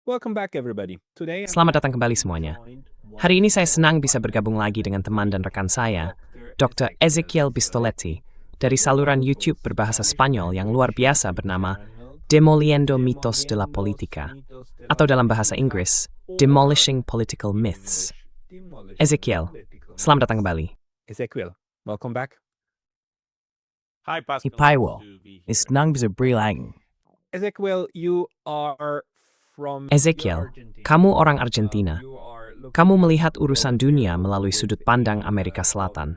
Welcome back everybody. Today Selamat datang kembali semuanya. Hari ini saya senang bisa bergabung lagi dengan teman dan rekan saya, Dr. Ezequiel Bistoletti, dari saluran YouTube berbahasa Spanyol yang luar biasa bernama Demoliendo Mitos de la Política, atau dalam bahasa Inggris, Demolishing Political Myths. Ezequiel, selamat datang kembali. Ezequiel, welcome back. Hi, Pascal. Ipaiwo, senang bisa berilang. Ezequiel, you are from Ezequiel, kamu orang Argentina. Kamu melihat urusan dunia melalui sudut pandang Amerika Selatan.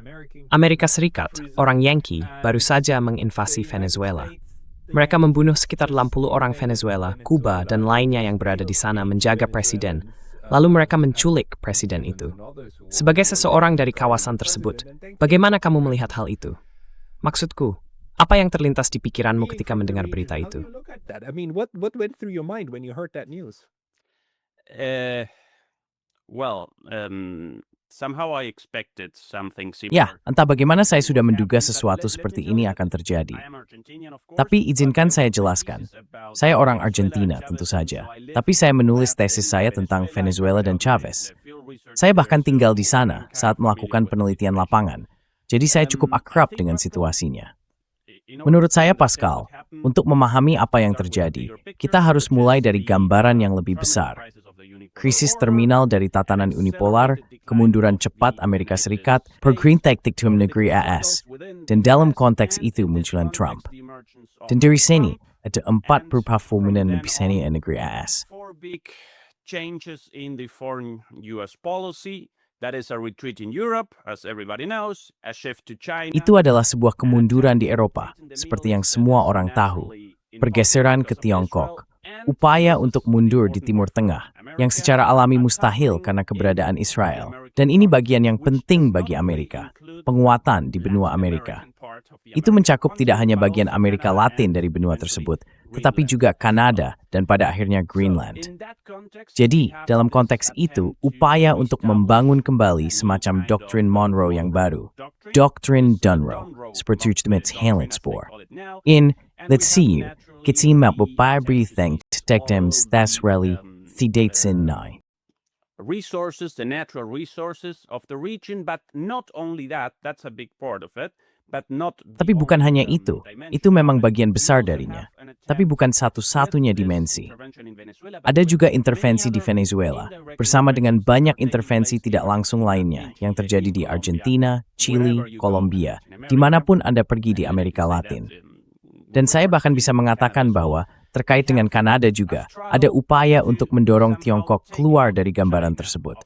Amerika Serikat, orang Yankee, baru saja menginvasi Venezuela. Mereka membunuh sekitar 80 orang Venezuela, Kuba, dan lainnya yang berada di sana menjaga presiden. Lalu mereka menculik presiden itu. Sebagai seseorang dari kawasan tersebut, bagaimana kamu melihat hal itu? Maksudku, apa yang terlintas di pikiranmu ketika mendengar berita itu? I mean, what went through your mind when you heard that news? Somehow I expected something similar. Ya, entah bagaimana saya sudah menduga sesuatu seperti ini akan terjadi. Tapi izinkan saya jelaskan. Saya orang Argentina, tentu saja. Tapi saya menulis tesis saya tentang Venezuela dan Chavez. Saya bahkan tinggal di sana saat melakukan penelitian lapangan. Jadi saya cukup akrab dengan situasinya. Menurut saya, Pascal, untuk memahami apa yang terjadi, kita harus mulai dari gambaran yang lebih besar. Krisis terminal dari tatanan unipolar, kemunduran cepat Amerika Serikat, pergerintak diktum negeri AS, dan dalam konteks itu munculan Trump. Dan dari sini, ada 4 perubahan formulan lebih seni negeri AS. Four big changes in the foreign US policy. That is a retreat in Europe, as everybody knows, a shift to China. Itu adalah sebuah kemunduran di Eropa, seperti yang semua orang tahu. Pergeseran ke Tiongkok, upaya untuk mundur di Timur Tengah, yang secara alami mustahil karena keberadaan Israel. Dan ini bagian yang penting bagi Amerika, penguatan di benua Amerika. Itu mencakup tidak hanya bagian Amerika Latin dari benua tersebut, tetapi juga Kanada dan pada akhirnya Greenland. Jadi, dalam konteks itu, upaya untuk membangun kembali semacam doktrin Monroe yang baru, Doktrin Dunroe, seperti Schmidt's Helenspoor. In Let's See You, kita mapupay-breathing tektem stasreli thidatsin nai. Resources, the natural resources of the region, but not only that, that's a big part of it. Tapi bukan hanya itu memang bagian besar darinya. Tapi bukan satu-satunya dimensi. Ada juga intervensi di Venezuela, bersama dengan banyak intervensi tidak langsung lainnya yang terjadi di Argentina, Chili, Kolombia, dimanapun Anda pergi di Amerika Latin. Dan saya bahkan bisa mengatakan bahwa terkait dengan Kanada juga, ada upaya untuk mendorong Tiongkok keluar dari gambaran tersebut.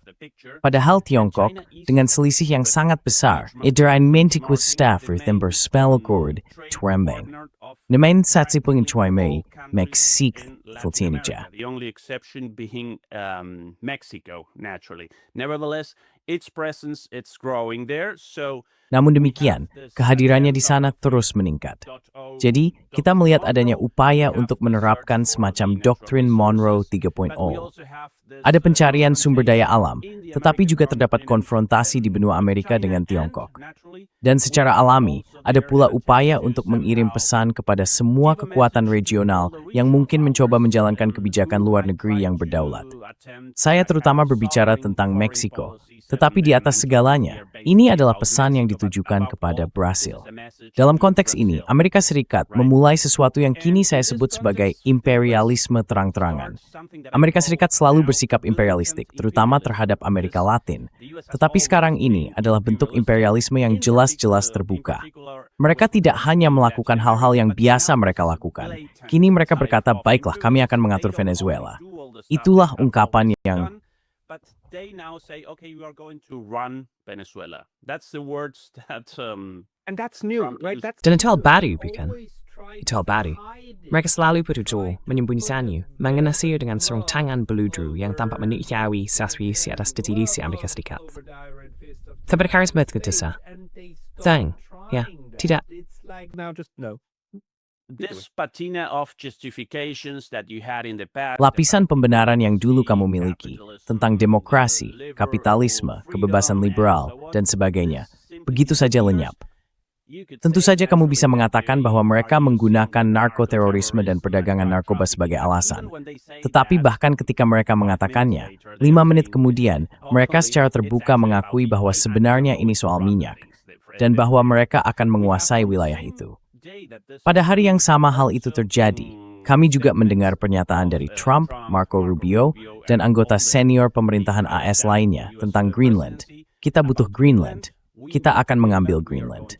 Padahal Tiongkok, dengan selisih yang sangat besar, idarain mentikut staff remember spell cord trembeng. Nemain satsipung chuaimei, Mexique filtinija. The only exception being Mexico, naturally. Nevertheless, its presence, it's growing there, so namun demikian, kehadirannya di sana terus meningkat. Jadi, kita melihat adanya upaya untuk menerapkan semacam doktrin Monroe 3.0. Ada pencarian sumber daya alam, tetapi juga terdapat konfrontasi di benua Amerika dengan Tiongkok. Dan secara alami, ada pula upaya untuk mengirim pesan kepada semua kekuatan regional yang mungkin mencoba menjalankan kebijakan luar negeri yang berdaulat. Saya terutama berbicara tentang Meksiko. Tetapi di atas segalanya, ini adalah pesan yang ditujukan kepada Brasil. Dalam konteks ini, Amerika Serikat memulai sesuatu yang kini saya sebut sebagai imperialisme terang-terangan. Amerika Serikat selalu bersikap imperialistik, terutama terhadap Amerika Latin. Tetapi sekarang ini adalah bentuk imperialisme yang jelas-jelas terbuka. Mereka tidak hanya melakukan hal-hal yang biasa mereka lakukan. Kini mereka berkata, baiklah, kami akan mengatur Venezuela. Itulah ungkapan yang they now say, okay, we are going to run Venezuela. That's the words that and that's new, right? That's Dan itu hal baru, bukan? Itu hal baru. Mereka selalu berusaha menyembunyikannya, mengenasinya dengan sarung tangan beludru yang tampak manusiawi sesuai atas definisi Amerika Serikat. Tapi karisma kedesa. Thing, ya, tidak. now just no. this patina of justifications that you had in the past. Lapisan pembenaran yang dulu kamu miliki tentang demokrasi, kapitalisme, kebebasan liberal, dan sebagainya, begitu saja lenyap. Tentu saja kamu bisa mengatakan bahwa mereka menggunakan narkoterorisme dan perdagangan narkoba sebagai alasan. Tetapi bahkan ketika mereka mengatakannya, 5 menit kemudian, mereka secara terbuka mengakui bahwa sebenarnya ini soal minyak, dan bahwa mereka akan menguasai wilayah itu. Pada hari yang sama hal itu terjadi, kami juga mendengar pernyataan dari Trump, Marco Rubio, dan anggota senior pemerintahan AS lainnya tentang Greenland. Kita butuh Greenland. Kita akan mengambil Greenland.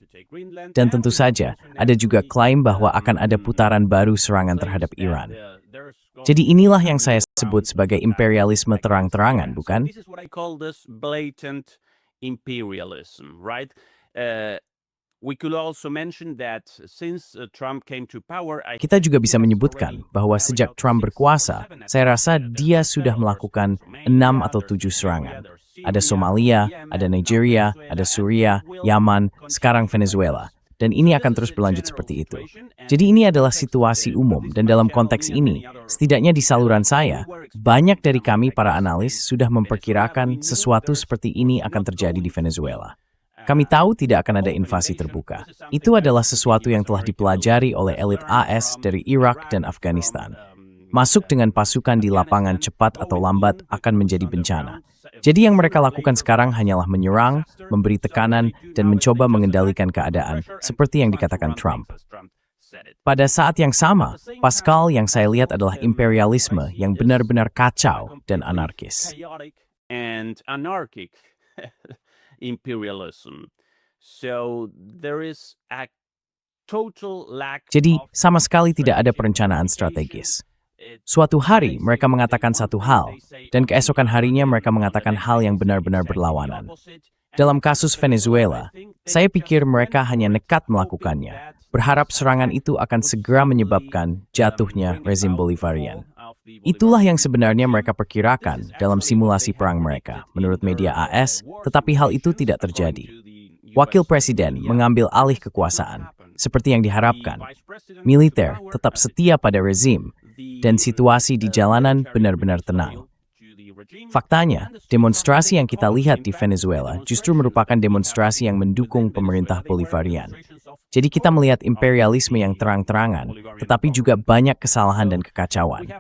Dan tentu saja, ada juga klaim bahwa akan ada putaran baru serangan terhadap Iran. Jadi inilah yang saya sebut sebagai imperialisme terang-terangan, bukan? This is what I call this blatant imperialism, right? We could also mention that since Trump came to power, Kita juga bisa menyebutkan bahwa sejak Trump berkuasa, saya rasa dia sudah melakukan 6 atau 7 serangan. Ada Somalia, ada Nigeria, ada Suriah, Yaman, sekarang Venezuela. Dan ini akan terus berlanjut seperti itu. Jadi ini adalah situasi umum, dan dalam konteks ini, setidaknya di saluran saya, banyak dari kami para analis sudah memperkirakan sesuatu seperti ini akan terjadi di Venezuela. Kami tahu tidak akan ada invasi terbuka. Itu adalah sesuatu yang telah dipelajari oleh elit AS dari Irak dan Afghanistan. Masuk dengan pasukan di lapangan cepat atau lambat akan menjadi bencana. Jadi yang mereka lakukan sekarang hanyalah menyerang, memberi tekanan, dan mencoba mengendalikan keadaan, seperti yang dikatakan Trump. Pada saat yang sama, Pascal yang saya lihat adalah imperialisme yang benar-benar kacau dan anarkis. And anarchic imperialism. So there is a total lack Jadi, of sama sekali tidak ada perencanaan strategis. Suatu hari mereka mengatakan satu hal, dan keesokan harinya mereka mengatakan hal yang benar-benar berlawanan. Dalam kasus Venezuela, saya pikir mereka hanya nekat melakukannya, berharap serangan itu akan segera menyebabkan jatuhnya rezim Bolivarian. Itulah yang sebenarnya mereka perkirakan dalam simulasi perang mereka, menurut media AS, tetapi hal itu tidak terjadi. Wakil Presiden mengambil alih kekuasaan, seperti yang diharapkan. Militer tetap setia pada rezim, dan situasi di jalanan benar-benar tenang. Faktanya, demonstrasi yang kita lihat di Venezuela justru merupakan demonstrasi yang mendukung pemerintah Bolivarian. Jadi kita melihat imperialisme yang terang-terangan, tetapi juga banyak kesalahan dan kekacauan.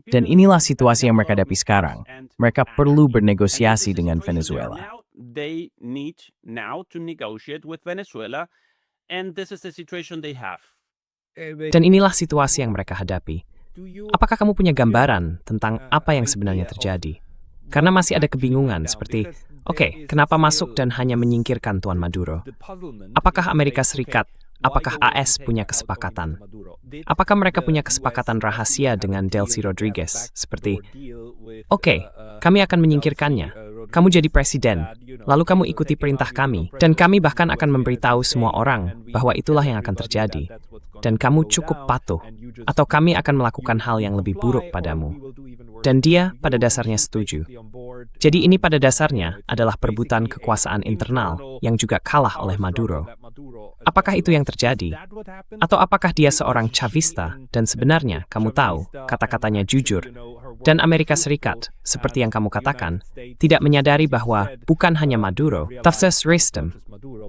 Dan inilah situasi yang mereka hadapi sekarang. Mereka perlu bernegosiasi dengan Venezuela. They need now to negotiate with Venezuela, and this is the situation they have. Dan inilah situasi yang mereka hadapi. Apakah kamu punya gambaran tentang apa yang sebenarnya terjadi? Karena masih ada kebingungan seperti, oke, kenapa masuk dan hanya menyingkirkan Tuan Maduro? Apakah Amerika Serikat, apakah AS punya kesepakatan? Apakah mereka punya kesepakatan rahasia dengan Delcy Rodriguez? Seperti, oke, kami akan menyingkirkannya. Kamu jadi presiden, lalu kamu ikuti perintah kami, dan kami bahkan akan memberitahu semua orang bahwa itulah yang akan terjadi, dan kamu cukup patuh, atau kami akan melakukan hal yang lebih buruk padamu. Dan dia pada dasarnya setuju. Jadi ini pada dasarnya adalah perebutan kekuasaan internal yang juga kalah oleh Maduro. Apakah itu yang terjadi? Atau apakah dia seorang Chavista dan sebenarnya kamu tahu kata-katanya jujur? Dan Amerika Serikat, seperti yang kamu katakan, tidak menyadari bahwa bukan hanya Maduro, tafsir sistem.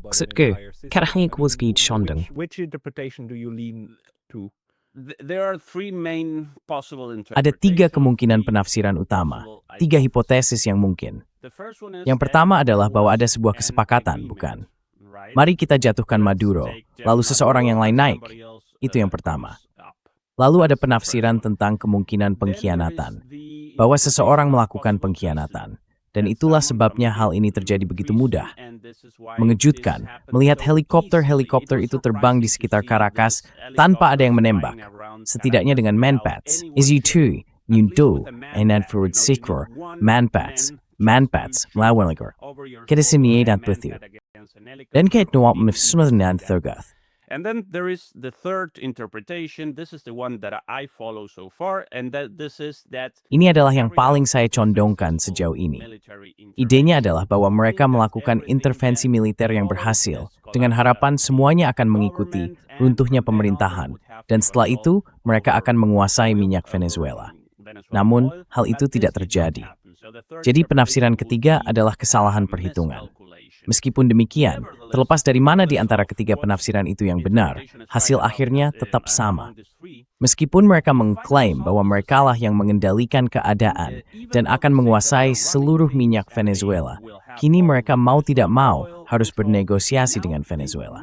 Maksudku, karahnya kuwazgid shondeng. Which interpretation do you lean to? There are three main possible Ada 3 kemungkinan penafsiran utama, 3 hipotesis yang mungkin. Yang pertama adalah bahwa ada sebuah kesepakatan, bukan? Mari kita jatuhkan Maduro, lalu seseorang yang lain naik. Itu yang pertama. Lalu ada penafsiran tentang kemungkinan pengkhianatan, bahwa seseorang melakukan pengkhianatan. Dan itulah sebabnya hal ini terjadi begitu mudah. Mengejutkan, melihat helikopter itu terbang di sekitar Caracas tanpa ada yang menembak. Setidaknya dengan manpads, IZ-2, Nyundo, Enanford Sikor, manpads, melawan ligor. Kita siniyedan bethu. Dan kait nuwap menifsunan thurgath. And then there is the third interpretation. This is the one that I follow so far, and this is that Ini adalah yang paling saya condongkan sejauh ini. Idenya adalah bahwa mereka melakukan intervensi militer yang berhasil, dengan harapan semuanya akan mengikuti runtuhnya pemerintahan, dan setelah itu mereka akan menguasai minyak Venezuela. Namun, hal itu tidak terjadi. Jadi penafsiran ketiga adalah kesalahan perhitungan. Meskipun demikian, terlepas dari mana di antara ketiga penafsiran itu yang benar, hasil akhirnya tetap sama. Meskipun mereka mengklaim bahwa merekalah yang mengendalikan keadaan dan akan menguasai seluruh minyak Venezuela, kini mereka mau tidak mau harus bernegosiasi dengan Venezuela.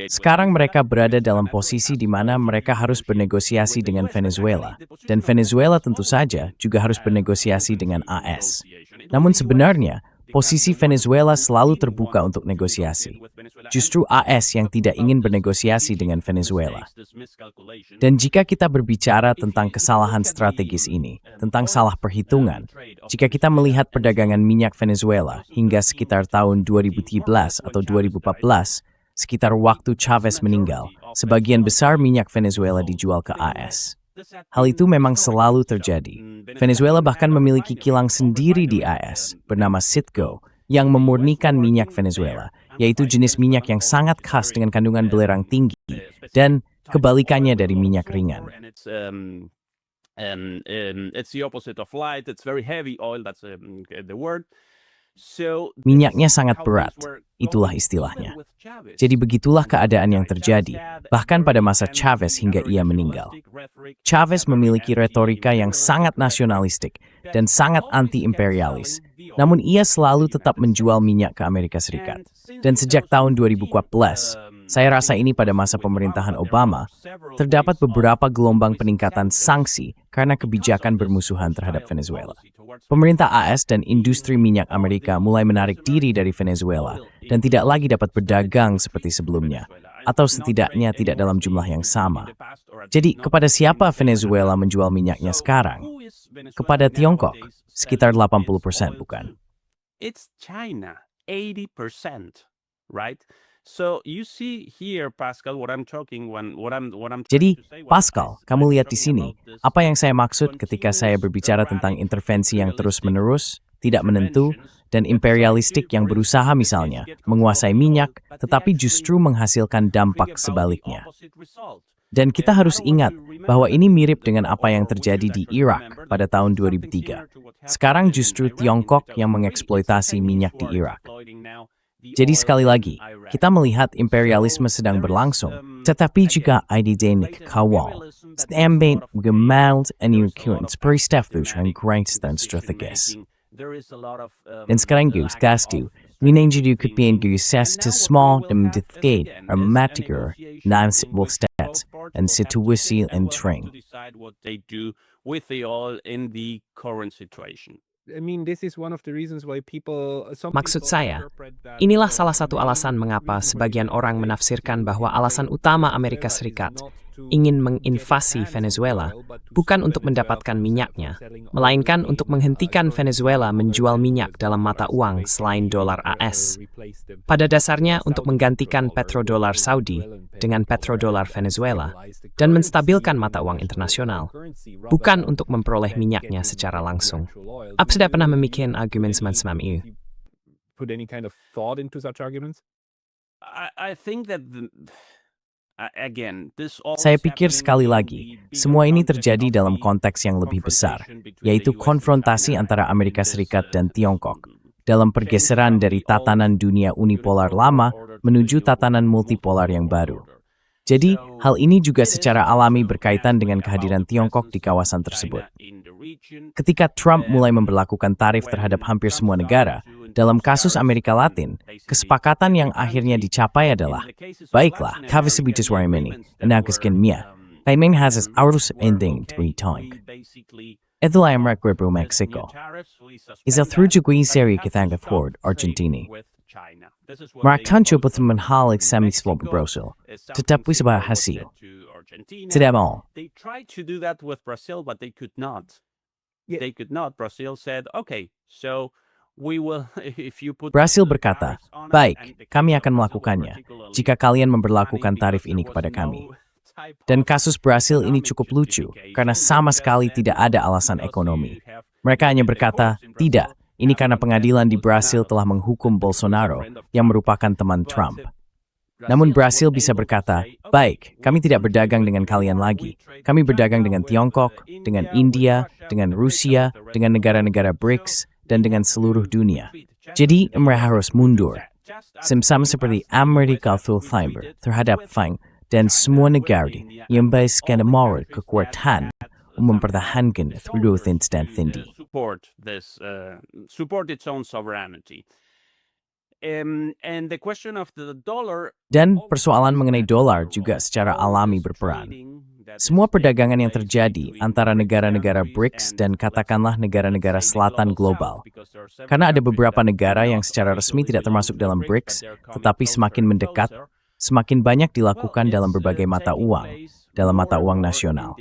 Sekarang mereka berada dalam posisi di mana mereka harus bernegosiasi dengan Venezuela, dan Venezuela tentu saja juga harus bernegosiasi dengan AS. Namun sebenarnya, posisi Venezuela selalu terbuka untuk negosiasi. Justru AS yang tidak ingin bernegosiasi dengan Venezuela. Dan jika kita berbicara tentang kesalahan strategis ini, tentang salah perhitungan, jika kita melihat perdagangan minyak Venezuela hingga sekitar tahun 2013 atau 2014, sekitar waktu Chavez meninggal, sebagian besar minyak Venezuela dijual ke AS. Hal itu memang selalu terjadi. Venezuela bahkan memiliki kilang sendiri di AS, bernama Citgo, yang memurnikan minyak Venezuela, yaitu jenis minyak yang sangat khas dengan kandungan belerang tinggi, dan kebalikannya dari minyak ringan. It's the opposite of light, it's very heavy oil, that's the word. Minyaknya sangat berat, itulah istilahnya. Jadi begitulah keadaan yang terjadi, bahkan pada masa Chavez hingga ia meninggal. Chavez memiliki retorika yang sangat nasionalistik dan sangat anti-imperialis, namun ia selalu tetap menjual minyak ke Amerika Serikat. Dan sejak tahun 2014, saya rasa ini pada masa pemerintahan Obama, terdapat beberapa gelombang peningkatan sanksi karena kebijakan bermusuhan terhadap Venezuela. Pemerintah AS dan industri minyak Amerika mulai menarik diri dari Venezuela dan tidak lagi dapat berdagang seperti sebelumnya, atau setidaknya tidak dalam jumlah yang sama. Jadi, kepada siapa Venezuela menjual minyaknya sekarang? Kepada Tiongkok, sekitar 80%, bukan? It's China, 80%, right? So you see here, Pascal, what I'm talking what I'm Jadi, Pascal, kamu lihat di sini, apa yang saya maksud ketika saya berbicara tentang intervensi yang terus-menerus, tidak menentu, dan imperialistik yang berusaha misalnya menguasai minyak, tetapi justru menghasilkan dampak sebaliknya. Dan kita harus ingat bahwa ini mirip dengan apa yang terjadi di Irak pada tahun 2003. Sekarang justru Tiongkok yang mengeksploitasi minyak di Irak. Jadi sekali lagi, kita melihat imperialisme sedang berlangsung, tetapi juga identik kawal, stambain, gemald, en ukurn, spristafus, en grindstone strategis. Dan sekarang gus gastu, minenjudu kutpien gusas to small dem dithgade, or matigur, nam sitwal stats, and situasi and train. With the oil in the current situation. I mean, this is one of the reasons why Maksud saya, inilah salah satu alasan mengapa sebagian orang menafsirkan bahwa alasan utama Amerika Serikat ingin menginvasi Venezuela bukan untuk mendapatkan minyaknya, melainkan untuk menghentikan Venezuela menjual minyak dalam mata uang selain dolar AS. Pada dasarnya untuk menggantikan petrodolar Saudi dengan petrodolar Venezuela dan menstabilkan mata uang internasional, bukan untuk memperoleh minyaknya secara langsung. Apa sudah pernah memikirkan argumen semacam itu? put any kind of thought into such arguments? I think that Saya pikir sekali lagi, semua ini terjadi dalam konteks yang lebih besar, yaitu konfrontasi antara Amerika Serikat dan Tiongkok, dalam pergeseran dari tatanan dunia unipolar lama menuju tatanan multipolar yang baru. Jadi, hal ini juga secara alami berkaitan dengan kehadiran Tiongkok di kawasan tersebut. Ketika Trump mulai memberlakukan tarif terhadap hampir semua negara, dalam kasus Amerika Latin, kesepakatan yang akhirnya dicapai adalah, baiklah, kavisibitus warimeni, anaguskin mia, Taiming has arus ending to tank. Itulah yang merekwebu Mexico. Isa thrujuqui seri kitanga Ford, Argentini. Meraktan coba menghalik semiswab Brazil, tetapi sebuah hasil. Tidak mau. They tried to do that with Brazil, but they could not. They could not. Brazil said, okay, so we will, if you put... Brasil berkata, baik, kami akan melakukannya jika kalian memberlakukan tarif ini kepada kami. Dan kasus Brasil ini cukup lucu, karena sama sekali tidak ada alasan ekonomi. Mereka hanya berkata, tidak, ini karena pengadilan di Brasil telah menghukum Bolsonaro, yang merupakan teman Trump. Namun Brasil bisa berkata, baik, kami tidak berdagang dengan kalian lagi. Kami berdagang dengan Tiongkok, dengan India, dengan Rusia, dengan negara-negara BRICS, dan dengan seluruh dunia. Jadi, mereka harus mundur. Sama seperti Amerika Timur terhadap FANG dan semua negara yang bebaskan moral kekuatan mempertahankan Rutin dan Tindi. Support its own sovereignty. And the question of the dollar. Dan persoalan mengenai dolar juga secara alami berperan. Semua perdagangan yang terjadi antara negara-negara BRICS dan katakanlah negara-negara selatan global. Karena ada beberapa negara yang secara resmi tidak termasuk dalam BRICS, tetapi semakin mendekat, semakin banyak dilakukan dalam berbagai mata uang, dalam mata uang nasional.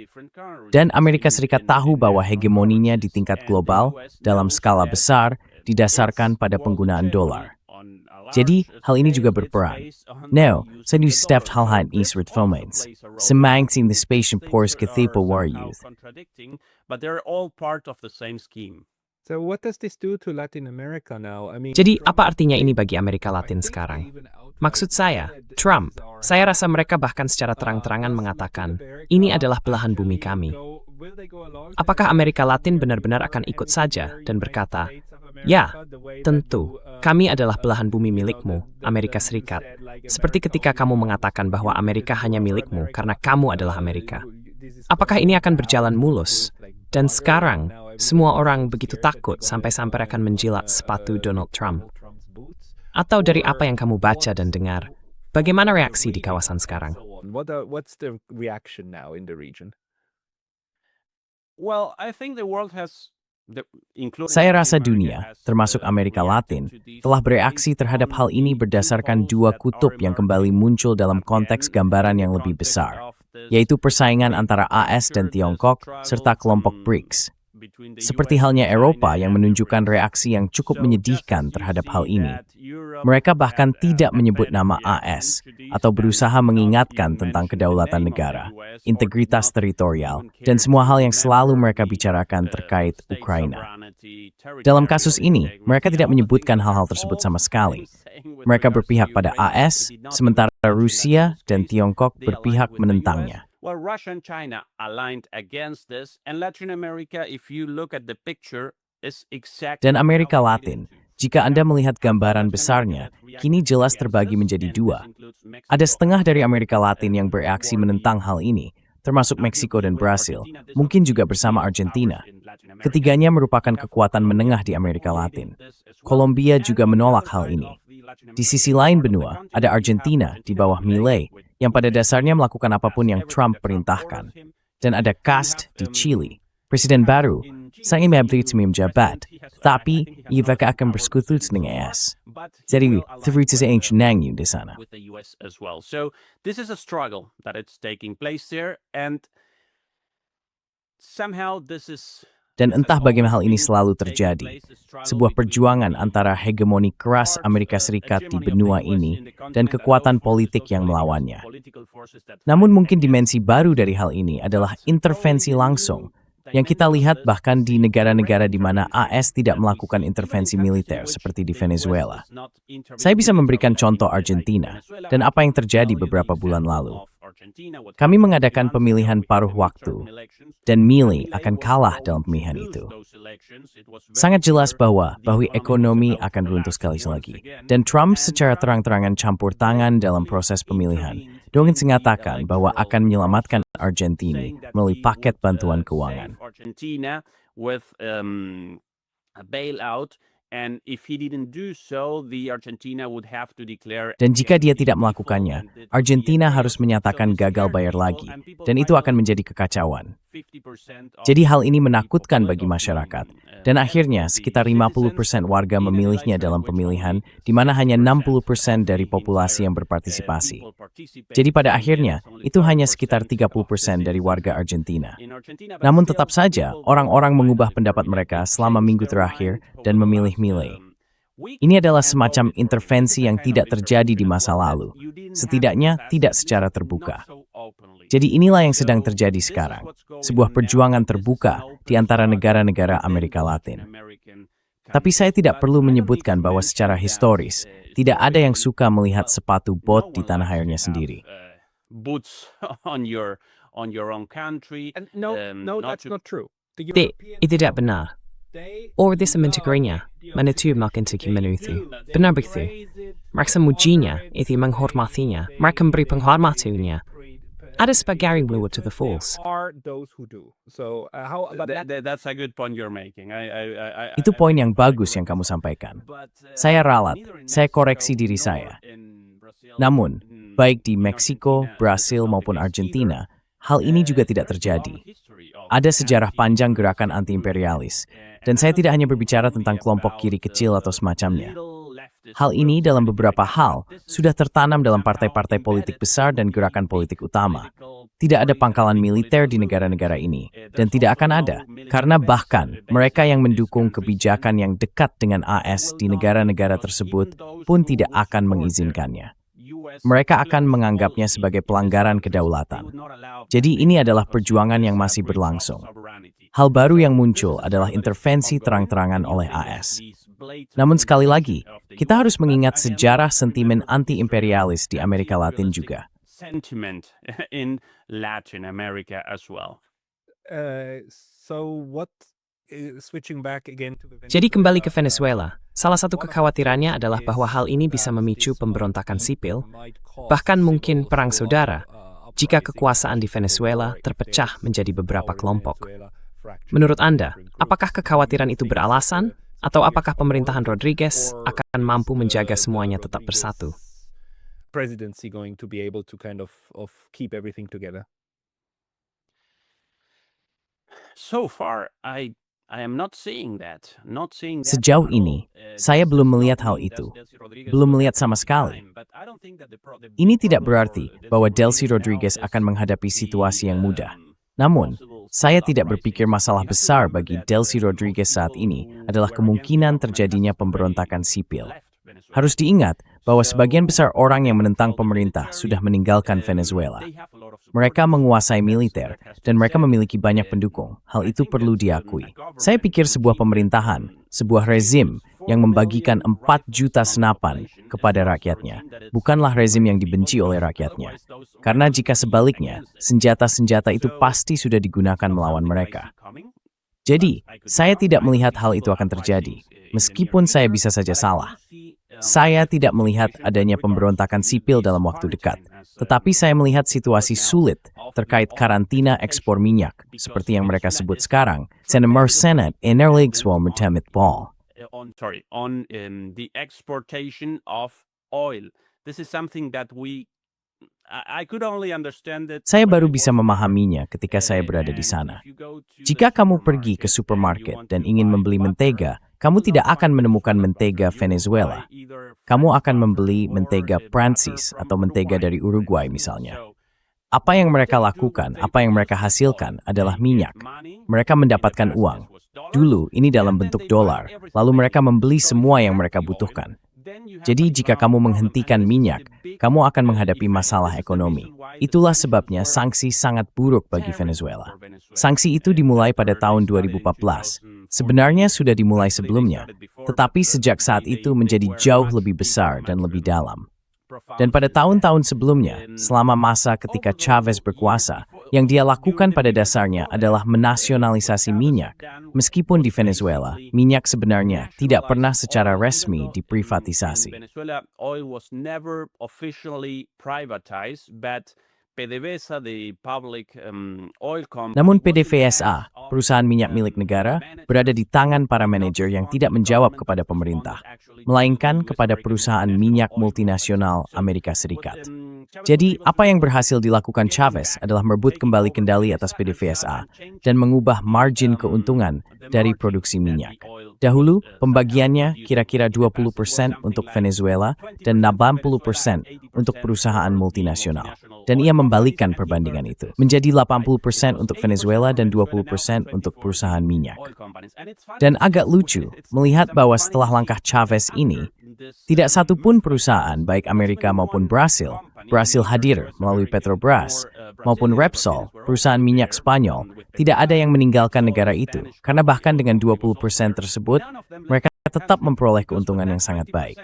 Dan Amerika Serikat tahu bahwa hegemoninya di tingkat global, dalam skala besar, didasarkan pada penggunaan dolar. Jadi, hal ini juga berperan. Now, sa new staffed halhan Eastward Fomains, semanging the space and pores Kathipa war youth. But they're all part of the same scheme. So what does this do to Latin America now? I mean, Jadi, apa artinya ini bagi Amerika Latin sekarang? Maksud saya, Trump, saya rasa mereka bahkan secara terang-terangan mengatakan, ini adalah belahan bumi kami. Apakah Amerika Latin benar-benar akan ikut saja dan berkata, ya, tentu, kami adalah belahan bumi milikmu, Amerika Serikat. Seperti ketika kamu mengatakan bahwa Amerika hanya milikmu karena kamu adalah Amerika. Apakah ini akan berjalan mulus? Dan sekarang, semua orang begitu takut sampai-sampai akan menjilat sepatu Donald Trump. Atau dari apa yang kamu baca dan dengar, bagaimana reaksi di kawasan sekarang? What's the reaction now in the region? Well, I think the world has. Saya rasa dunia, termasuk Amerika Latin, telah bereaksi terhadap hal ini berdasarkan dua kutub yang kembali muncul dalam konteks gambaran yang lebih besar, yaitu persaingan antara AS dan Tiongkok serta kelompok BRICS. Seperti halnya Eropa yang menunjukkan reaksi yang cukup menyedihkan terhadap hal ini. Mereka bahkan tidak menyebut nama AS atau berusaha mengingatkan tentang kedaulatan negara, integritas teritorial, dan semua hal yang selalu mereka bicarakan terkait Ukraina. Dalam kasus ini, mereka tidak menyebutkan hal-hal tersebut sama sekali. Mereka berpihak pada AS, sementara Rusia dan Tiongkok berpihak menentangnya. Well, Russia and China aligned against this, and Latin America, if you look at the picture, is exactly. Dan Amerika Latin, jika Anda melihat gambaran besarnya, kini jelas terbagi menjadi dua. Ada setengah dari Amerika Latin yang bereaksi menentang hal ini, termasuk Meksiko dan Brasil, mungkin juga bersama Argentina. Ketiganya merupakan kekuatan menengah di Amerika Latin. Kolombia juga menolak hal ini. Di sisi lain benua, ada Argentina di bawah Milei, yang pada dasarnya melakukan apapun yang Trump perintahkan. Dan ada Cast di Chile, presiden baru, sang imablit menjabat, tapi ia akan bersekutu dengan AS. Jadi, terus ancient nangyu di sana. With the US as well. So this is a struggle that it's taking place there, and somehow this is. Dan entah bagaimana hal ini selalu terjadi, sebuah perjuangan antara hegemoni keras Amerika Serikat di benua ini dan kekuatan politik yang melawannya. Namun mungkin dimensi baru dari hal ini adalah intervensi langsung, yang kita lihat bahkan di negara-negara di mana AS tidak melakukan intervensi militer seperti di Venezuela. Saya bisa memberikan contoh Argentina dan apa yang terjadi beberapa bulan lalu. Kami mengadakan pemilihan paruh waktu, dan Milei akan kalah dalam pemilihan itu. Sangat jelas bahwa ekonomi akan runtuh sekali lagi, dan Trump secara terang-terangan campur tangan dalam proses pemilihan, dengan mengatakan bahwa akan menyelamatkan Argentina melalui paket bantuan keuangan. And if he didn't do so, the Argentina would have to declare. Dan jika dia tidak melakukannya, Argentina harus menyatakan gagal bayar lagi, dan itu akan menjadi kekacauan. Jadi hal ini menakutkan bagi masyarakat, dan akhirnya sekitar 50% warga memilihnya dalam pemilihan, di mana hanya 60% dari populasi yang berpartisipasi. Jadi pada akhirnya, itu hanya sekitar 30% dari warga Argentina. Namun tetap saja, orang-orang mengubah pendapat mereka selama minggu terakhir dan memilih Milei. Ini adalah semacam intervensi yang tidak terjadi di masa lalu, setidaknya tidak secara terbuka. Jadi inilah yang sedang terjadi sekarang, sebuah perjuangan terbuka di antara negara-negara Amerika Latin. Tapi saya tidak perlu menyebutkan bahwa secara historis, tidak ada yang suka melihat sepatu bot di tanah airnya sendiri. Boots on your own country. And no, that's not true. The European Tidak benar. they Orada sementigerinya, mana itu makin menuju itu. Benar begitu. Mereka memujinya, itu menghormatinya. Mereka memberi penghormatannya. Ada sebagian luar to the falls. are those who do. So how about that? That's a good point you're making. Itu poin yang bagus yang kamu sampaikan. Saya ralat, saya koreksi diri saya. Namun, baik di Meksiko, Brasil maupun Argentina, hal ini juga tidak terjadi. Ada sejarah panjang gerakan anti-imperialis, dan saya tidak hanya berbicara tentang kelompok kiri kecil atau semacamnya. Hal ini dalam beberapa hal sudah tertanam dalam partai-partai politik besar dan gerakan politik utama. Tidak ada pangkalan militer di negara-negara ini, dan tidak akan ada, karena bahkan mereka yang mendukung kebijakan yang dekat dengan AS di negara-negara tersebut pun tidak akan mengizinkannya. Mereka akan menganggapnya sebagai pelanggaran kedaulatan. Jadi ini adalah perjuangan yang masih berlangsung. Hal baru yang muncul adalah intervensi terang-terangan oleh AS. Namun sekali lagi, kita harus mengingat sejarah sentimen anti-imperialis di Amerika Latin juga. Sentiment in Latin America as well. So what? Switching back again to the Jadi kembali ke Venezuela, salah satu kekhawatirannya adalah bahwa hal ini bisa memicu pemberontakan sipil, bahkan mungkin perang saudara, jika kekuasaan di Venezuela terpecah menjadi beberapa kelompok. Menurut Anda, apakah kekhawatiran itu beralasan, atau apakah pemerintahan Rodriguez akan mampu menjaga semuanya tetap bersatu? presidency going to be able to kind of keep everything together? So far, I am not seeing that. Sejauh ini, saya belum melihat hal itu. Belum melihat sama sekali. Ini tidak berarti bahwa Delcy Rodriguez akan menghadapi situasi yang mudah. Namun, saya tidak berpikir masalah besar bagi Delcy Rodriguez saat ini adalah kemungkinan terjadinya pemberontakan sipil. Harus diingat bahwa sebagian besar orang yang menentang pemerintah sudah meninggalkan Venezuela. Mereka menguasai militer dan mereka memiliki banyak pendukung. Hal itu perlu diakui. Saya pikir sebuah pemerintahan, sebuah rezim yang membagikan 4 juta senapan kepada rakyatnya, bukanlah rezim yang dibenci oleh rakyatnya. Karena jika sebaliknya, senjata-senjata itu pasti sudah digunakan melawan mereka. Jadi, saya tidak melihat hal itu akan terjadi, meskipun saya bisa saja salah. Saya tidak melihat adanya pemberontakan sipil dalam waktu dekat, tetapi saya melihat situasi sulit terkait karantina ekspor minyak, seperti yang mereka sebut sekarang, Senator Senate Enerlegswal Mertemit Ball. On the exportation of oil. This is something that I could only understand it. Saya baru bisa memahaminya ketika saya berada di sana. Jika kamu pergi ke supermarket dan ingin membeli mentega, kamu tidak akan menemukan mentega Venezuela. Kamu akan membeli mentega Prancis atau mentega dari Uruguay misalnya. Apa yang mereka lakukan, apa yang mereka hasilkan adalah minyak. Mereka mendapatkan uang. Dulu ini dalam bentuk dolar, lalu mereka membeli semua yang mereka butuhkan. Jadi jika kamu menghentikan minyak, kamu akan menghadapi masalah ekonomi. Itulah sebabnya sanksi sangat buruk bagi Venezuela. Sanksi itu dimulai pada tahun 2014. Sebenarnya sudah dimulai sebelumnya, tetapi sejak saat itu menjadi jauh lebih besar dan lebih dalam. Dan pada tahun-tahun sebelumnya, selama masa ketika Chavez berkuasa, yang dia lakukan pada dasarnya adalah menasionalisasi minyak. Meskipun di Venezuela, minyak sebenarnya tidak pernah secara resmi diprivatisasi. Venezuela oil was never officially privatized, but PDVSA, the public oil company. Namun PDVSA, perusahaan minyak milik negara, berada di tangan para manajer yang tidak menjawab kepada pemerintah, melainkan kepada perusahaan minyak multinasional Amerika Serikat. Jadi, apa yang berhasil dilakukan Chavez adalah merebut kembali kendali atas PDVSA dan mengubah margin keuntungan dari produksi minyak. Dahulu, pembagiannya kira-kira 20% untuk Venezuela dan 80% untuk perusahaan multinasional. Dan ia membalikkan perbandingan itu, menjadi 80% untuk Venezuela dan 20% untuk perusahaan minyak. Dan agak lucu melihat bahwa setelah langkah Chavez ini, tidak satu pun perusahaan, baik Amerika maupun Brasil hadir melalui Petrobras, maupun Repsol, perusahaan minyak Spanyol, tidak ada yang meninggalkan negara itu, karena bahkan dengan 20% tersebut, mereka tetap memperoleh keuntungan yang sangat baik.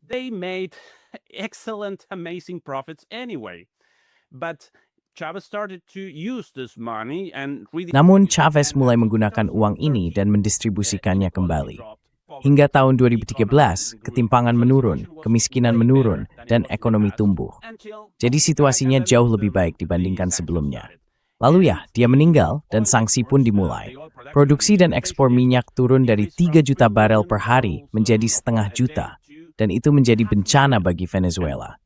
They made excellent, amazing profits anyway. But Chavez started to use this money and Namun Chavez mulai menggunakan uang ini dan mendistribusikannya kembali. Hingga tahun 2013, ketimpangan menurun, kemiskinan menurun, dan ekonomi tumbuh. Jadi situasinya jauh lebih baik dibandingkan sebelumnya. Lalu ya, dia meninggal dan sanksi pun dimulai. Produksi dan ekspor minyak turun dari 3 juta barel per hari menjadi 0,5 juta. Dan itu menjadi bencana bagi Venezuela.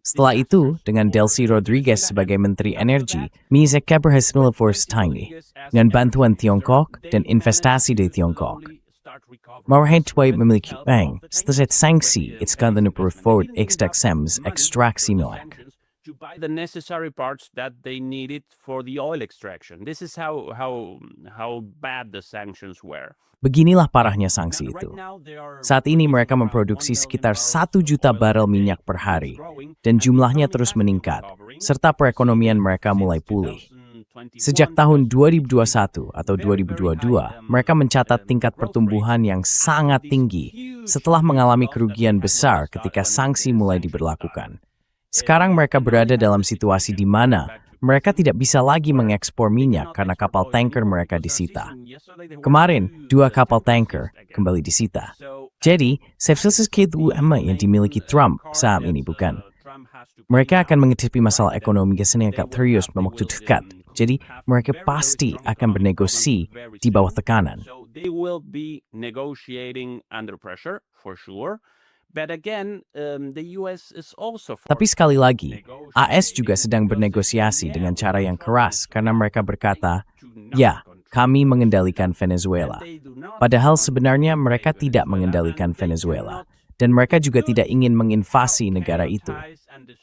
Setelah itu, dengan Delcy Rodriguez sebagai Menteri Energi, minyak berhasil force tinggi dengan bantuan Tiongkok dan investasi dari Tiongkok. Marahentway memiliki bank, setelah sanksi, it's going to forward extraksims ekstraksi minyak. To buy the necessary parts that they needed for the oil extraction. This is how bad the sanctions were. Beginilah parahnya sanksi itu. Saat ini mereka memproduksi sekitar 1 juta barel minyak per hari, dan jumlahnya terus meningkat, serta perekonomian mereka mulai pulih. Sejak tahun 2021 atau 2022, mereka mencatat tingkat pertumbuhan yang sangat tinggi setelah mengalami kerugian besar ketika sanksi mulai diberlakukan. Sekarang mereka berada dalam situasi di mana mereka tidak bisa lagi mengekspor minyak karena kapal tanker mereka disita. Kemarin, 2 kapal tanker kembali disita. Jadi, Sepsis K2M yang dimiliki Trump saat ini bukan. Mereka akan menghadapi masalah ekonomi yang sangat serius dalam waktu dekat. Jadi, mereka pasti akan bernegosiasi di bawah tekanan. So they will be negotiating under pressure, for sure. But again, the US is also Tapi sekali lagi, AS juga sedang bernegosiasi dengan cara yang keras karena mereka berkata, ya, kami mengendalikan Venezuela. Padahal sebenarnya mereka tidak mengendalikan Venezuela. Dan mereka juga tidak ingin menginvasi negara itu.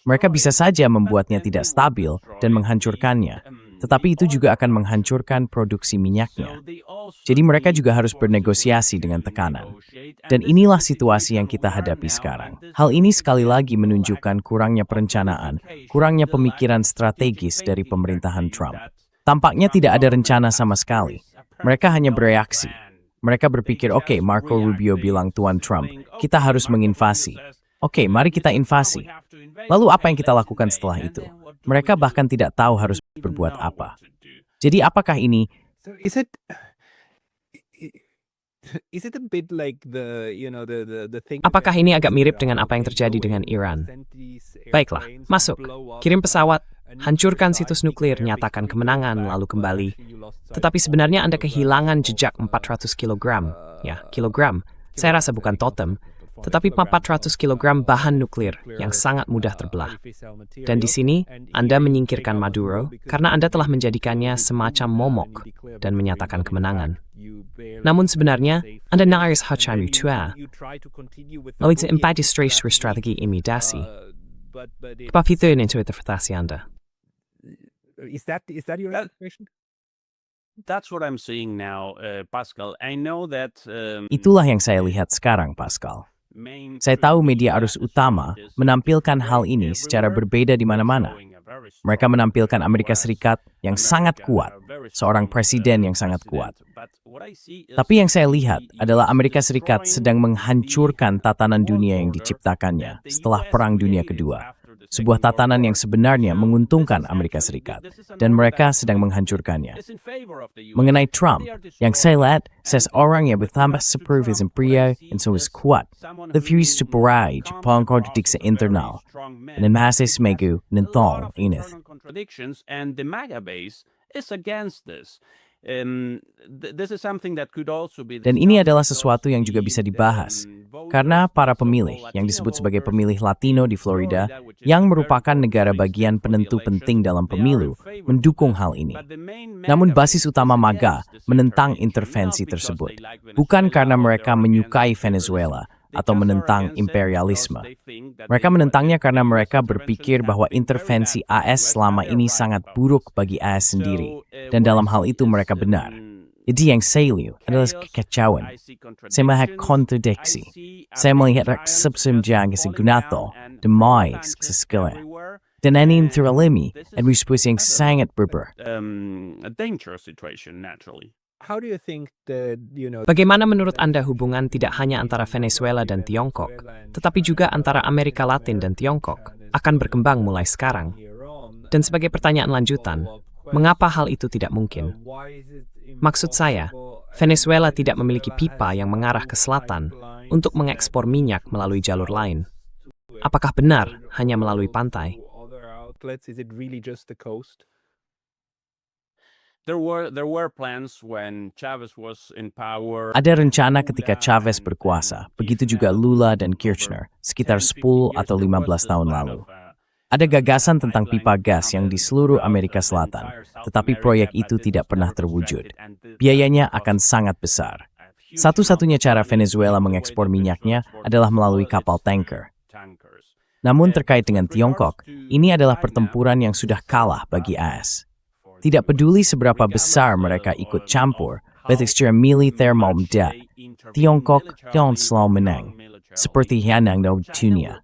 Mereka bisa saja membuatnya tidak stabil dan menghancurkannya. Tetapi itu juga akan menghancurkan produksi minyaknya. Jadi mereka juga harus bernegosiasi dengan tekanan. Dan inilah situasi yang kita hadapi sekarang. Hal ini sekali lagi menunjukkan kurangnya perencanaan, kurangnya pemikiran strategis dari pemerintahan Trump. Tampaknya tidak ada rencana sama sekali. Mereka hanya bereaksi. Mereka berpikir, oke, Marco Rubio bilang Tuan Trump, kita harus menginvasi. Oke, mari kita invasi. Lalu apa yang kita lakukan setelah itu? Mereka bahkan tidak tahu harus berbuat apa. Jadi apakah ini So is it a bit like the thing? Apakah ini agak mirip dengan apa yang terjadi dengan Iran? Baiklah, masuk. Kirim pesawat, hancurkan situs nuklir, nyatakan kemenangan, lalu kembali. Tetapi sebenarnya Anda kehilangan jejak 400 kilogram. Ya, kilogram. Saya rasa bukan totem, tetapi 400 kilogram bahan nuklir yang sangat mudah terbelah. Dan di sini, Anda menyingkirkan Maduro karena Anda telah menjadikannya semacam momok dan menyatakan kemenangan. Namun sebenarnya, Anda nyaris hacam yutua. Lalu itu strategi imitasi. Apa itu interpretasi Anda? Is that your interpretation? That's what I'm seeing now, Pascal. I know that Itulah yang saya lihat sekarang, Pascal. Saya tahu media arus utama menampilkan hal ini secara berbeda di mana-mana. Mereka menampilkan Amerika Serikat yang sangat kuat, seorang presiden yang sangat kuat. Tapi yang saya lihat adalah Amerika Serikat sedang menghancurkan tatanan dunia yang diciptakannya setelah Perang Dunia Kedua. Sebuah tatanan yang sebenarnya menguntungkan Amerika Serikat, dan mereka sedang menghancurkannya. Mengenai Trump, yang saya lihat, seseorang yang bertambah supervis pria dan sangat kuat, lebih superaj, pengkontradiksi internal, dan masih semegu nentol inith. And the MAGA base is against this. This is something that could also be. Dan ini adalah sesuatu yang juga bisa dibahas, karena para pemilih yang disebut sebagai pemilih Latino di Florida, yang merupakan negara bagian penentu penting dalam pemilu, mendukung hal ini. Namun basis utama MAGA menentang intervensi tersebut, bukan karena mereka menyukai Venezuela atau menentang imperialisme. Mereka menentangnya karena mereka berpikir bahwa intervensi AS selama ini sangat buruk bagi AS sendiri, dan dalam hal itu mereka benar. Jadi yang saya lihat adalah kekacauan. Saya melihat kontradiksi. Saya melihat subsumjang segunato, demai sesekala. Dan ini teralami at yang sangat berber. A dangerous situation, naturally. How do you think that, Bagaimana menurut Anda hubungan tidak hanya antara Venezuela dan Tiongkok, tetapi juga antara Amerika Latin dan Tiongkok, akan berkembang mulai sekarang? Dan sebagai pertanyaan lanjutan, mengapa hal itu tidak mungkin? Maksud saya, Venezuela tidak memiliki pipa yang mengarah ke selatan untuk mengekspor minyak melalui jalur lain. Apakah benar hanya melalui pantai? Is it really just the coast? There were plans when Chavez was in power. Ada rencana ketika Chavez berkuasa, begitu juga Lula dan Kirchner, sekitar 10 atau 15 tahun lalu. Ada gagasan tentang pipa gas yang di seluruh Amerika Selatan, tetapi proyek itu tidak pernah terwujud. Biayanya akan sangat besar. Satu-satunya cara Venezuela mengekspor minyaknya adalah melalui kapal tanker. Namun terkait dengan Tiongkok, ini adalah pertempuran yang sudah kalah bagi AS. Tidak peduli seberapa besar mereka ikut campur, baik secara militer maupun tidak, Tiongkok don't selalu menang, seperti yang ada di dunia.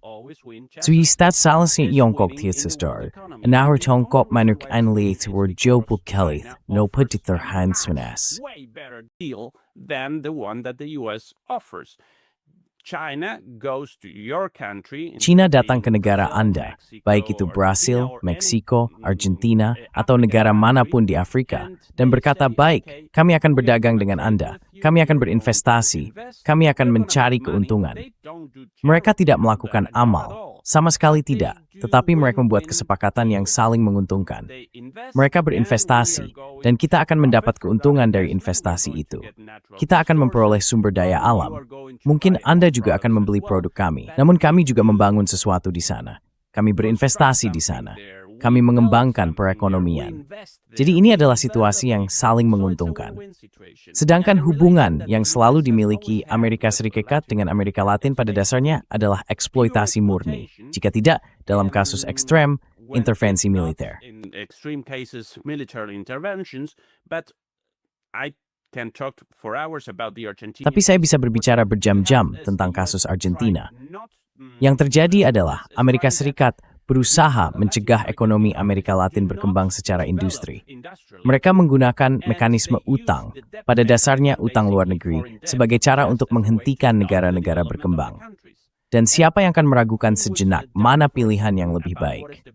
Suistat salasnya Tiongkok tiada start, anahar Tiongkok manuk anliat were jopul kelith, no petitor hansmanas. Way better deal than the one that the US offers. China goes to your country. China datang ke negara Anda, baik itu Brasil, Meksiko, Argentina, atau negara manapun di Afrika, dan berkata, baik, kami akan berdagang dengan Anda, kami akan berinvestasi, kami akan mencari keuntungan. Mereka tidak melakukan amal, sama sekali tidak, tetapi mereka membuat kesepakatan yang saling menguntungkan. Mereka berinvestasi, dan kita akan mendapat keuntungan dari investasi itu. Kita akan memperoleh sumber daya alam. Mungkin Anda juga akan membeli produk kami, namun kami juga membangun sesuatu di sana. Kami berinvestasi di sana. Kami mengembangkan perekonomian. Jadi ini adalah situasi yang saling menguntungkan. Sedangkan hubungan yang selalu dimiliki Amerika Serikat dengan Amerika Latin pada dasarnya adalah eksploitasi murni. Jika tidak, dalam kasus ekstrem, intervensi militer. In extreme cases, military interventions, but I can talk for hours about the Argentina. Tapi saya bisa berbicara berjam-jam tentang kasus Argentina. Yang terjadi adalah Amerika Serikat berusaha mencegah ekonomi Amerika Latin berkembang secara industri. Mereka menggunakan mekanisme utang, pada dasarnya utang luar negeri, sebagai cara untuk menghentikan negara-negara berkembang. Dan siapa yang akan meragukan sejenak mana pilihan yang lebih baik?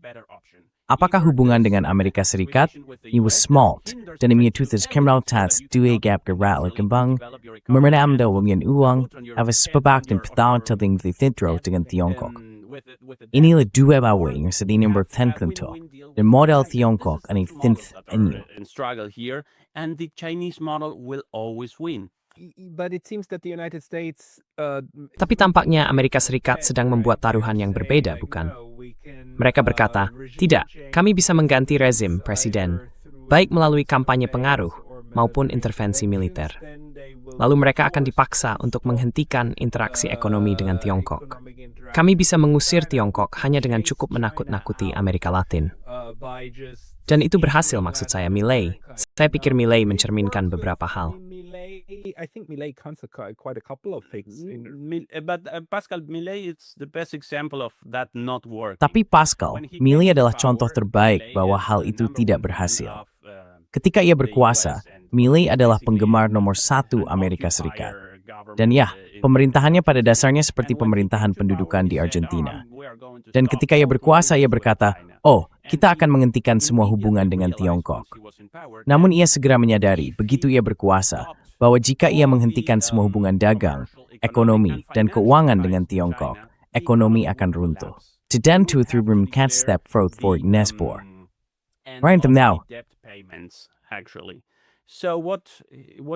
Apakah hubungan dengan Amerika Serikat? Ini smalt, dan imiatutas kriminalitas dua gap gerak berkembang, memenamda wamian uang, awas pebak dan petawat teling ditintro dengan Tiongkok. Inilah dua bawa yang sedang bertengkar dan model Tiongkok ani tinth enyu. Struggle here, and the Chinese model will always win. But it seems that the United States Tapi tampaknya Amerika Serikat sedang membuat taruhan yang berbeda, bukan? Mereka berkata, tidak, kami bisa mengganti rezim presiden, baik melalui kampanye pengaruh maupun intervensi militer. Lalu mereka akan dipaksa untuk menghentikan interaksi ekonomi dengan Tiongkok. Kami bisa mengusir Tiongkok hanya dengan cukup menakut-nakuti Amerika Latin. Dan itu berhasil, maksud saya, Milei. Saya pikir Milei mencerminkan beberapa hal. I think Milei conquered quite a couple of things. But Pascal Milei, it's the best example of that not working. Tapi Pascal, Milei adalah contoh terbaik bahwa hal itu tidak berhasil. Ketika ia berkuasa, Milei adalah penggemar nomor 1 Amerika Serikat. Dan ya, pemerintahannya pada dasarnya seperti pemerintahan pendudukan di Argentina. Dan ketika ia berkuasa, ia berkata, oh, kita akan menghentikan semua hubungan dengan Tiongkok. Namun ia segera menyadari, begitu ia berkuasa, bahwa jika ia menghentikan semua hubungan dagang, ekonomi, dan keuangan dengan Tiongkok, ekonomi akan runtuh. Dan to through can't step forth for Nespor. Right now. Actually. So what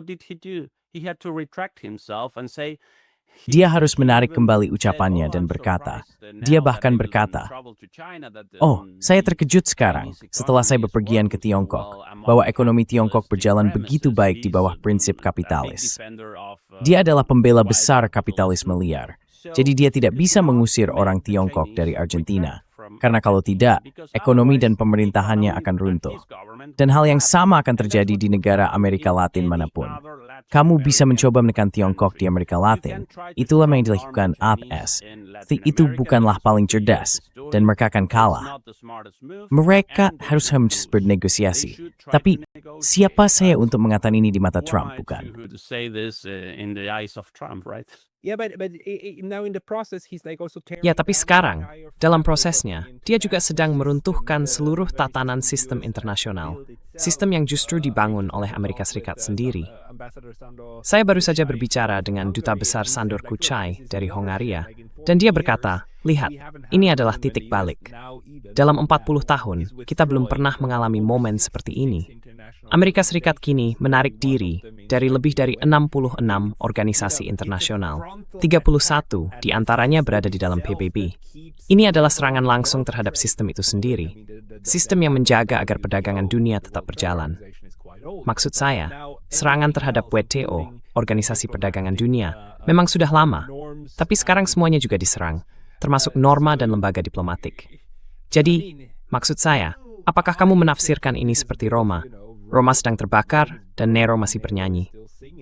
did he do? He had to retract himself and say dia harus menarik kembali ucapannya dan berkata, dia bahkan berkata, oh, saya terkejut sekarang setelah saya bepergian ke Tiongkok, bahwa ekonomi Tiongkok berjalan begitu baik di bawah prinsip kapitalis. Dia adalah pembela besar kapitalisme liar, jadi dia tidak bisa mengusir orang Tiongkok dari Argentina. Karena kalau tidak, ekonomi dan pemerintahannya akan runtuh. Dan hal yang sama akan terjadi di negara Amerika Latin manapun. kamu bisa mencoba menekan Tiongkok di Amerika Latin. Itulah yang dilakukan AS. Itu bukanlah paling cerdas, dan mereka akan kalah. Mereka harus bernegosiasi. Tapi, siapa saya untuk mengatakan ini di mata Trump, bukan? Ya, tapi sekarang, dalam prosesnya, dia juga sedang meruntuhkan seluruh tatanan sistem internasional. Sistem yang justru dibangun oleh Amerika Serikat sendiri. Saya baru saja berbicara dengan Duta Besar Sandor Kuchai dari Hongaria, dan dia berkata, lihat, ini adalah titik balik. Dalam 40 tahun, kita belum pernah mengalami momen seperti ini. Amerika Serikat kini menarik diri dari lebih dari 66 organisasi internasional. 31 di antaranya berada di dalam PBB. Ini adalah serangan langsung terhadap sistem itu sendiri. Sistem yang menjaga agar perdagangan dunia tetap berjalan. Maksud saya, serangan terhadap WTO, Organisasi Perdagangan Dunia, memang sudah lama. Tapi sekarang semuanya juga diserang, termasuk norma dan lembaga diplomatik. Jadi, maksud saya, apakah kamu menafsirkan ini seperti Roma? Roma sedang terbakar dan Nero masih bernyanyi.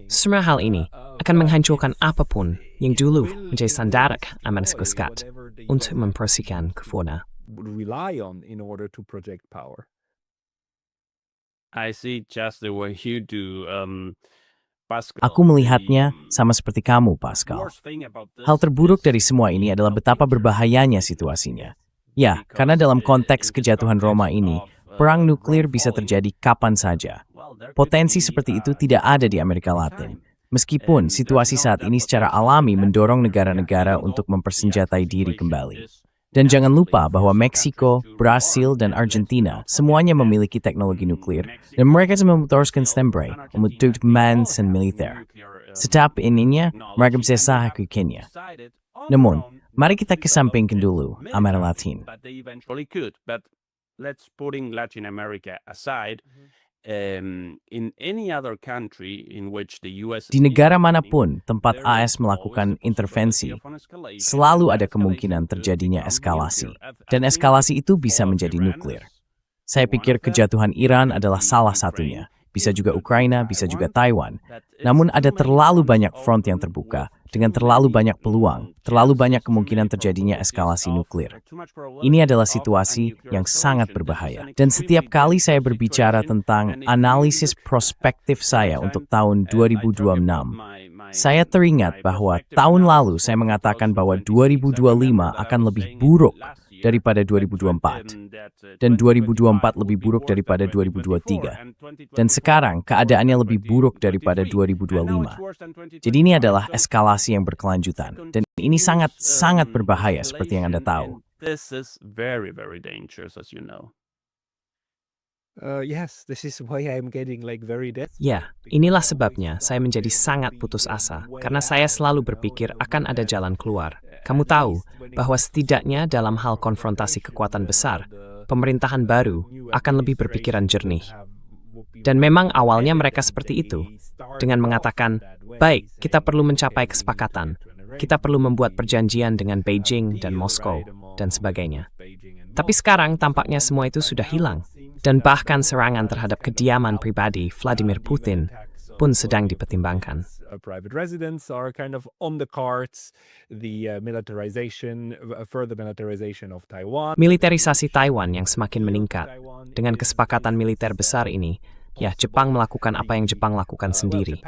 Semua hal ini akan menghancurkan apapun yang dulu menjadi sandarak Amerika Serikat untuk mempromosikan kekuatan. Aku melihatnya sama seperti kamu, Pascal. Hal terburuk dari semua ini adalah betapa berbahayanya situasinya. Ya, karena dalam konteks kejatuhan Roma ini, perang nuklir bisa terjadi kapan saja. Potensi seperti itu tidak ada di Amerika Latin. Meskipun situasi saat ini secara alami mendorong negara-negara untuk mempersenjatai diri kembali. Dan jangan lupa bahwa Meksiko, Brasil, dan Argentina semuanya memiliki teknologi nuklir dan mereka memutuskan stembre untuk mansan militer. Setiap ininya, mereka bisa sahku Kenya. Namun, mari kita kesampingkan dulu Amerika Latin. Let's putting Latin America aside. In any other country in which the US Di negara manapun tempat AS melakukan intervensi, selalu ada kemungkinan terjadinya eskalasi, dan eskalasi itu bisa menjadi nuklir. Saya pikir kejatuhan Iran adalah salah satunya. Bisa juga Ukraina, bisa juga Taiwan. Namun ada terlalu banyak front yang terbuka, dengan terlalu banyak peluang, terlalu banyak kemungkinan terjadinya eskalasi nuklir. Ini adalah situasi yang sangat berbahaya. Dan setiap kali saya berbicara tentang analisis prospektif saya untuk tahun 2026, saya teringat bahwa tahun lalu saya mengatakan bahwa 2025 akan lebih buruk daripada 2024, dan 2024 lebih buruk daripada 2023. Dan sekarang keadaannya lebih buruk daripada 2025. Jadi ini adalah eskalasi yang berkelanjutan, dan ini sangat berbahaya seperti yang Anda tahu. This is very, very dangerous, as you know. Yes, this is why I'm getting very desperate. Ya, inilah sebabnya saya menjadi sangat putus asa, karena saya selalu berpikir akan ada jalan keluar. Kamu tahu bahwa setidaknya dalam hal konfrontasi kekuatan besar, pemerintahan baru akan lebih berpikiran jernih. Dan memang awalnya mereka seperti itu, dengan mengatakan, baik, kita perlu mencapai kesepakatan, kita perlu membuat perjanjian dengan Beijing dan Moskow, dan sebagainya. Tapi sekarang tampaknya semua itu sudah hilang. Dan bahkan serangan terhadap kediaman pribadi Vladimir Putin pun sedang dipertimbangkan. Private residents are kind of on the cards. The further militarization of Taiwan. Militerisasi Taiwan yang semakin meningkat. Dengan kesepakatan militer besar ini, ya Jepang melakukan apa yang Jepang lakukan sendiri.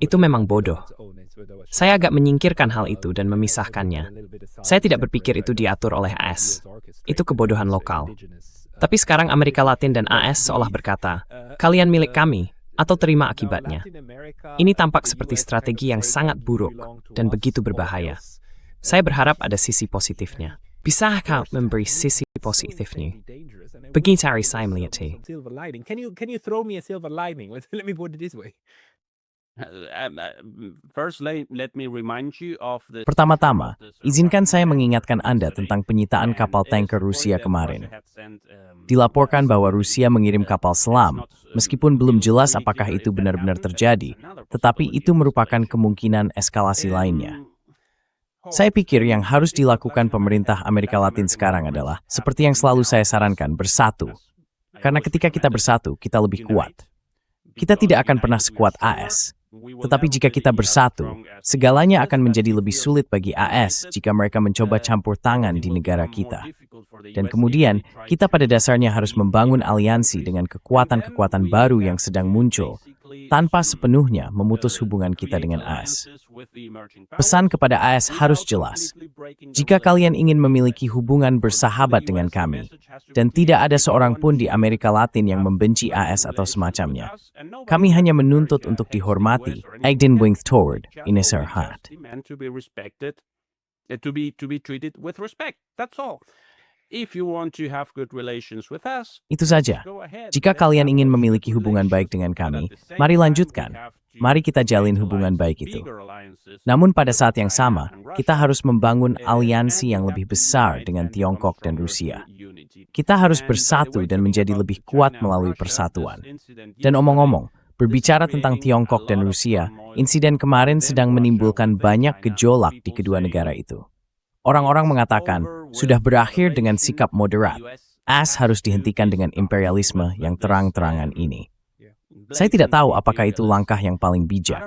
Itu memang bodoh. Saya agak menyingkirkan hal itu dan memisahkannya. Saya tidak berpikir itu diatur oleh AS. Itu kebodohan lokal. Tapi sekarang Amerika Latin dan AS seolah berkata, kalian milik kami, atau terima akibatnya. Ini tampak seperti strategi yang sangat buruk dan begitu berbahaya. Saya berharap ada sisi positifnya. Bisakah memberi sisi positifnya? Begitu saya melihatnya. Can you throw me a silver lining? Let me put it this way. First, let me remind you of the... Pertama-tama, izinkan saya mengingatkan Anda tentang penyitaan kapal tanker Rusia kemarin. Dilaporkan bahwa Rusia mengirim kapal selam, meskipun belum jelas apakah itu benar-benar terjadi, tetapi itu merupakan kemungkinan eskalasi lainnya. Saya pikir yang harus dilakukan pemerintah Amerika Latin sekarang adalah, seperti yang selalu saya sarankan, bersatu. Karena ketika kita bersatu, kita lebih kuat. Kita tidak akan pernah sekuat AS. Tetapi jika kita bersatu, segalanya akan menjadi lebih sulit bagi AS jika mereka mencoba campur tangan di negara kita. Dan kemudian, kita pada dasarnya harus membangun aliansi dengan kekuatan-kekuatan baru yang sedang muncul, tanpa sepenuhnya memutus hubungan kita dengan AS. Pesan kepada AS harus jelas. Jika kalian ingin memiliki hubungan bersahabat dengan kami, dan tidak ada seorang pun di Amerika Latin yang membenci AS atau semacamnya, kami hanya menuntut untuk dihormati, Agden Wingth Toward, Inisarhat. Itu saja. Jika kalian ingin memiliki hubungan baik dengan kami, mari lanjutkan. Mari kita jalin hubungan baik itu. Namun pada saat yang sama, kita harus membangun aliansi yang lebih besar dengan Tiongkok dan Rusia. Kita harus bersatu dan menjadi lebih kuat melalui persatuan. Dan omong-omong, berbicara tentang Tiongkok dan Rusia, insiden kemarin sedang menimbulkan banyak gejolak di kedua negara itu. Orang-orang mengatakan, sudah berakhir dengan sikap moderat. AS harus dihentikan dengan imperialisme yang terang-terangan ini. Saya tidak tahu apakah itu langkah yang paling bijak.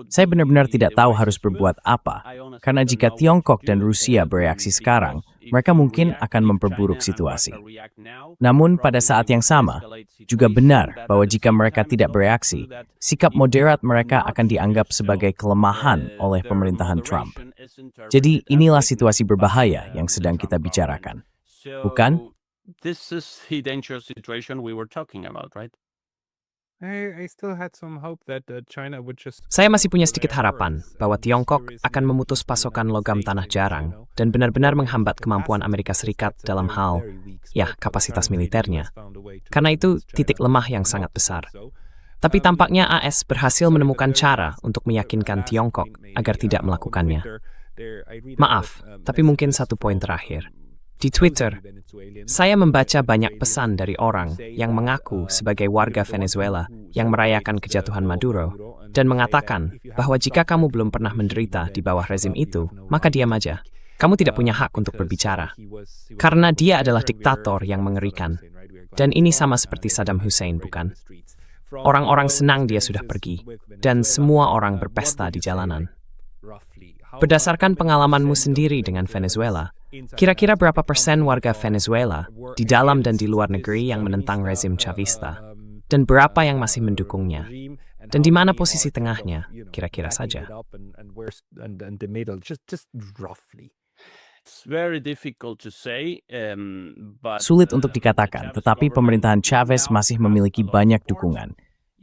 Saya benar-benar tidak tahu harus berbuat apa, karena jika Tiongkok dan Rusia bereaksi sekarang, mereka mungkin akan memperburuk situasi. Namun pada saat yang sama, juga benar bahwa jika mereka tidak bereaksi, sikap moderat mereka akan dianggap sebagai kelemahan oleh pemerintahan Trump. Jadi inilah situasi berbahaya yang sedang kita bicarakan. Bukan? This is the dangerous situation we were talking about, right? I still had some hope that China would just. Saya masih punya sedikit harapan bahwa Tiongkok akan memutus pasokan logam tanah jarang dan benar-benar menghambat kemampuan Amerika Serikat dalam hal, kapasitas militernya. Karena itu titik lemah yang sangat besar. Tapi tampaknya AS berhasil menemukan cara untuk meyakinkan Tiongkok agar tidak melakukannya. Maaf, tapi mungkin satu poin terakhir. Di Twitter, saya membaca banyak pesan dari orang yang mengaku sebagai warga Venezuela yang merayakan kejatuhan Maduro dan mengatakan bahwa jika kamu belum pernah menderita di bawah rezim itu, maka diam aja. Kamu tidak punya hak untuk berbicara. Karena dia adalah diktator yang mengerikan. Dan ini sama seperti Saddam Hussein, bukan? Orang-orang senang dia sudah pergi, dan semua orang berpesta di jalanan. Berdasarkan pengalamanmu sendiri dengan Venezuela, kira-kira berapa persen warga Venezuela di dalam dan di luar negeri yang menentang rezim Chavista? Dan berapa yang masih mendukungnya? Dan di mana posisi tengahnya? Kira-kira saja. Sulit untuk dikatakan, tetapi pemerintahan Chavez masih memiliki banyak dukungan.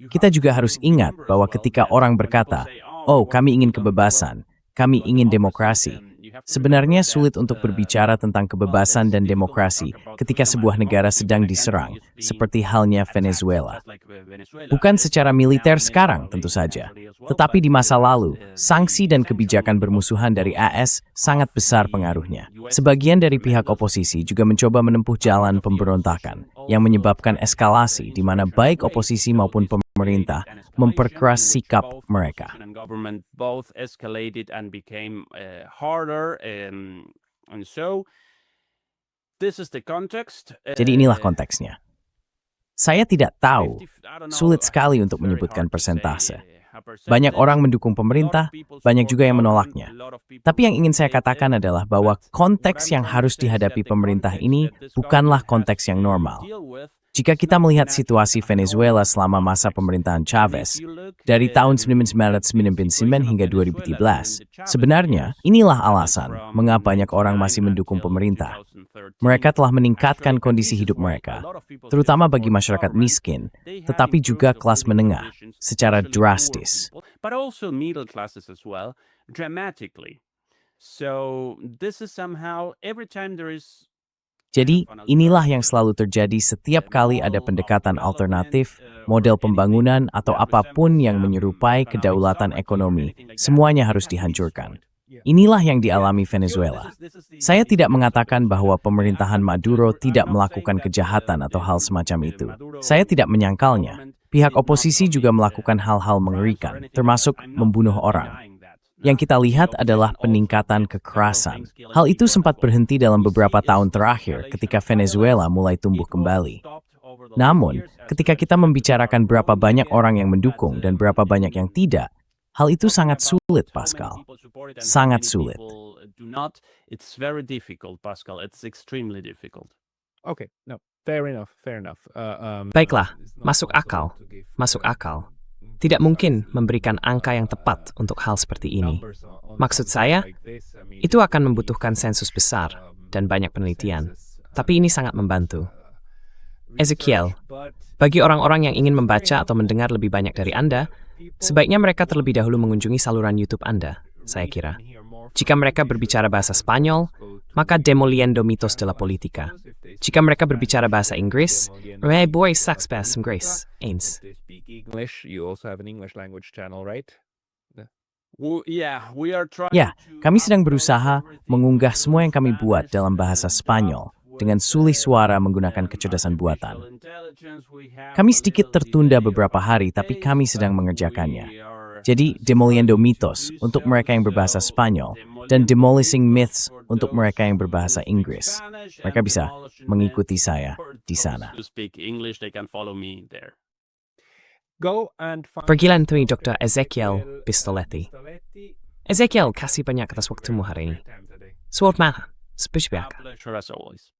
Kita juga harus ingat bahwa ketika orang berkata, "Oh, kami ingin kebebasan, kami ingin demokrasi," sebenarnya sulit untuk berbicara tentang kebebasan dan demokrasi ketika sebuah negara sedang diserang, seperti halnya Venezuela. Bukan secara militer sekarang, tentu saja, tetapi di masa lalu, sanksi dan kebijakan bermusuhan dari AS sangat besar pengaruhnya. Sebagian dari pihak oposisi juga mencoba menempuh jalan pemberontakan, yang menyebabkan eskalasi di mana baik oposisi maupun pemerintah memperkeras sikap mereka. Jadi inilah konteksnya. Saya tidak tahu, sulit sekali untuk menyebutkan persentase. Banyak orang mendukung pemerintah, banyak juga yang menolaknya. Tapi yang ingin saya katakan adalah bahwa konteks yang harus dihadapi pemerintah ini bukanlah konteks yang normal. Jika kita melihat situasi Venezuela selama masa pemerintahan Chavez, dari tahun 1999 hingga 2013, sebenarnya inilah alasan mengapa banyak orang masih mendukung pemerintah. Mereka telah meningkatkan kondisi hidup mereka, terutama bagi masyarakat miskin, tetapi juga kelas menengah, secara drastis. Jadi, inilah yang selalu terjadi setiap kali ada pendekatan alternatif, model pembangunan, atau apapun yang menyerupai kedaulatan ekonomi. Semuanya harus dihancurkan. Inilah yang dialami Venezuela. Saya tidak mengatakan bahwa pemerintahan Maduro tidak melakukan kejahatan atau hal semacam itu. Saya tidak menyangkalnya. Pihak oposisi juga melakukan hal-hal mengerikan, termasuk membunuh orang. Yang kita lihat adalah peningkatan kekerasan. Hal itu sempat berhenti dalam beberapa tahun terakhir ketika Venezuela mulai tumbuh kembali. Namun, ketika kita membicarakan berapa banyak orang yang mendukung dan berapa banyak yang tidak, hal itu sangat sulit, Pascal. Sangat sulit. It's very difficult, Pascal. It's extremely difficult. Okay, no, fair enough. Baiklah, masuk akal. Masuk akal. Tidak mungkin memberikan angka yang tepat untuk hal seperti ini. Maksud saya, itu akan membutuhkan sensus besar dan banyak penelitian. Tapi ini sangat membantu. Ezekiel, bagi orang-orang yang ingin membaca atau mendengar lebih banyak dari Anda, sebaiknya mereka terlebih dahulu mengunjungi saluran YouTube Anda, saya kira. Jika mereka berbicara bahasa Spanyol, maka Demoliendo Mitos de la Política. Jika mereka berbicara bahasa Inggris, My Boy Sucks Bahasa Inggris, Ains. English, you also have an English language channel, right? Ya, kami sedang berusaha mengunggah semua yang kami buat dalam bahasa Spanyol dengan sulih suara menggunakan kecerdasan buatan. Kami sedikit tertunda beberapa hari, tapi kami sedang mengerjakannya. Jadi, Demoliendo Mitos untuk mereka yang berbahasa Spanyol dan Demolishing Myths untuk mereka yang berbahasa Inggris. Mereka bisa mengikuti saya di sana. Pergilah temui Dr. Ezekiel Pistoletti. Ezekiel, kasih banyak atas waktumu hari ini. Selamat malam. Seperti biasa. Pleasure as always.